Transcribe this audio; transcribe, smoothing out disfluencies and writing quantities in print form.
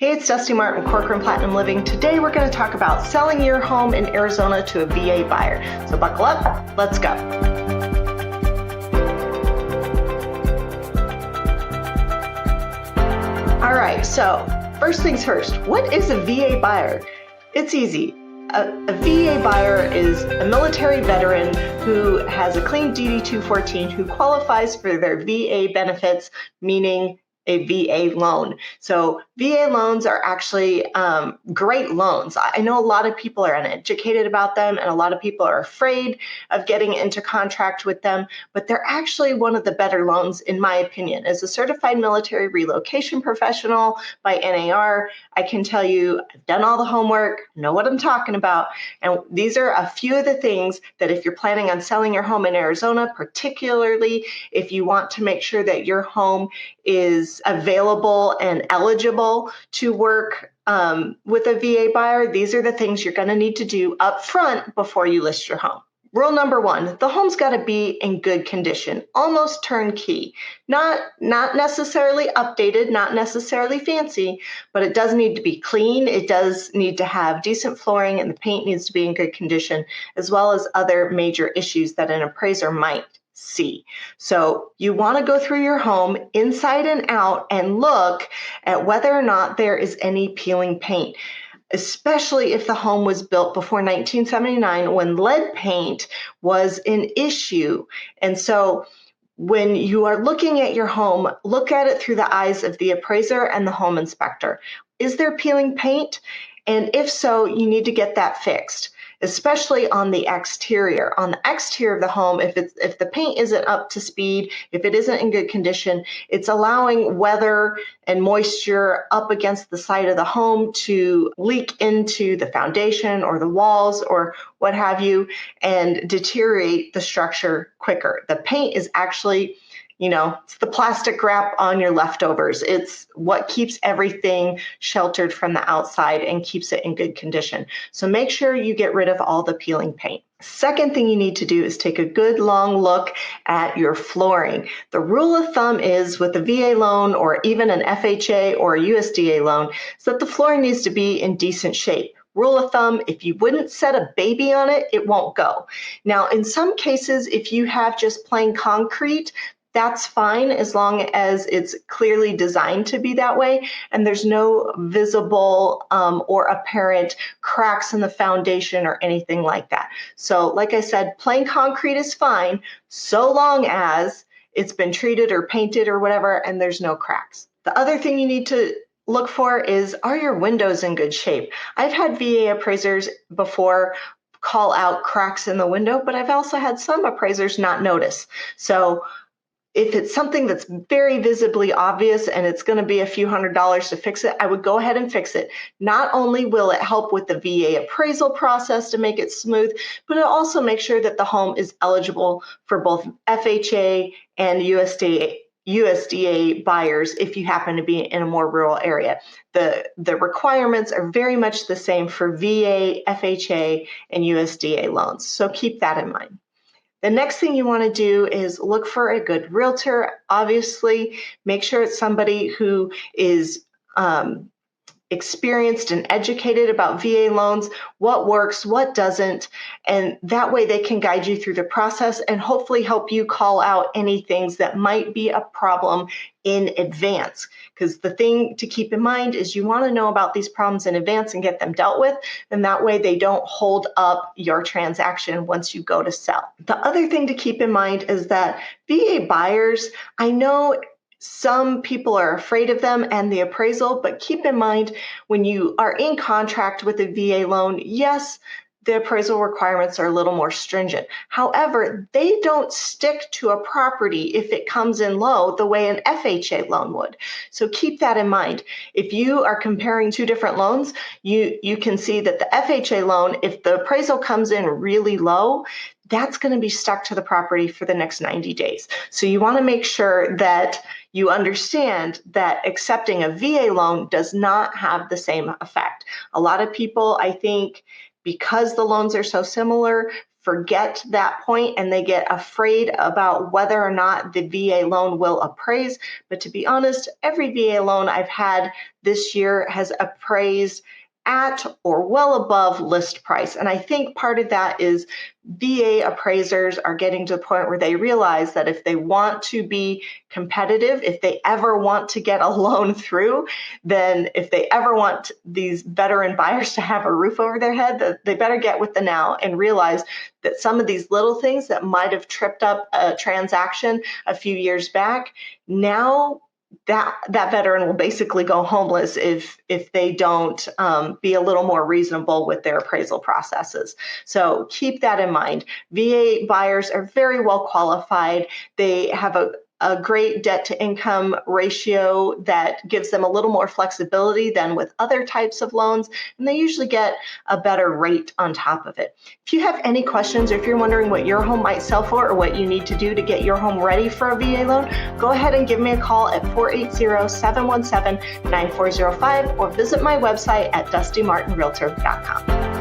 Hey, it's Dusti Martin, Corcoran Platinum Living. Today we're going to talk about selling your home in Arizona to a VA buyer. So buckle up, let's go. All right, so first things first, what is a VA buyer? It's easy. A VA buyer is a military veteran who has a clean DD-214 who qualifies for their VA benefits, meaning a VA loan. So VA loans are actually great loans. I know a lot of people are uneducated about them and a lot of people are afraid of getting into contract with them, but they're actually one of the better loans in my opinion. As a certified military relocation professional by NAR, I can tell you I've done all the homework, know what I'm talking about, and these are a few of the things that if you're planning on selling your home in Arizona, particularly if you want to make sure that your home is available and eligible to work with a VA buyer, these are the things you're going to need to do up front before you list your home. Rule number one, the home's got to be in good condition, almost turnkey, not necessarily updated, not necessarily fancy, but it does need to be clean. It does need to have decent flooring and the paint needs to be in good condition, as well as other major issues that an appraiser might see. So you want to go through your home inside and out and look at whether or not there is any peeling paint, especially if the home was built before 1979 when lead paint was an issue. And so when you are looking at your home, look at it through the eyes of the appraiser and the home inspector. Is there peeling paint? And if so, you need to get that fixed, especially on the exterior. On the exterior of the home, if the paint isn't up to speed, if it isn't in good condition, it's allowing weather and moisture up against the side of the home to leak into the foundation or the walls or what have you and deteriorate the structure quicker. The paint is actually, it's the plastic wrap on your leftovers. It's what keeps everything sheltered from the outside and keeps it in good condition. So make sure you get rid of all the peeling paint. Second thing you need to do is take a good long look at your flooring. The rule of thumb is with a VA loan or even an FHA or a USDA loan is that the flooring needs to be in decent shape. Rule of thumb, if you wouldn't set a baby on it, it won't go. Now, in some cases, if you have just plain concrete, that's fine as long as it's clearly designed to be that way and there's no visible or apparent cracks in the foundation or anything like that. So like I said, plain concrete is fine so long as it's been treated or painted or whatever and there's no cracks. The other thing you need to look for is, are your windows in good shape? I've had VA appraisers before call out cracks in the window, but I've also had some appraisers not notice. So if it's something that's very visibly obvious and it's going to be a few $100s to fix it, I would go ahead and fix it. Not only will it help with the VA appraisal process to make it smooth, but it also makes sure that the home is eligible for both FHA and USDA buyers if you happen to be in a more rural area. The requirements are very much the same for VA, FHA, and USDA loans. So keep that in mind. The next thing you want to do is look for a good realtor. Obviously, make sure it's somebody who is experienced and educated about VA loans, what works, what doesn't, and that way they can guide you through the process and hopefully help you call out any things that might be a problem in advance. Because the thing to keep in mind is you want to know about these problems in advance and get them dealt with, and that way they don't hold up your transaction once you go to sell. The other thing to keep in mind is that VA buyers, I know some people are afraid of them and the appraisal, but keep in mind when you are in contract with a VA loan, yes, the appraisal requirements are a little more stringent. However, they don't stick to a property if it comes in low the way an FHA loan would. So keep that in mind. If you are comparing two different loans, you can see that the FHA loan, if the appraisal comes in really low, that's going to be stuck to the property for the next 90 days. So you want to make sure that you understand that accepting a VA loan does not have the same effect. A lot of people, I think, because the loans are so similar, forget that point and they get afraid about whether or not the VA loan will appraise. But to be honest, every VA loan I've had this year has appraised at or well above list price. And I think part of that is VA appraisers are getting to the point where they realize that if they want to be competitive, if they ever want to get a loan through, then if they ever want these veteran buyers to have a roof over their head, that they better get with the now and realize that some of these little things that might have tripped up a transaction a few years back, now that veteran will basically go homeless if they don't be a little more reasonable with their appraisal processes. So keep that in mind. VA buyers are very well qualified. They have a great debt to income ratio that gives them a little more flexibility than with other types of loans, and they usually get a better rate on top of it. If you have any questions, or if you're wondering what your home might sell for or what you need to do to get your home ready for a VA loan, go ahead and give me a call at 480-717-9405 or visit my website at dustimartinrealtor.com.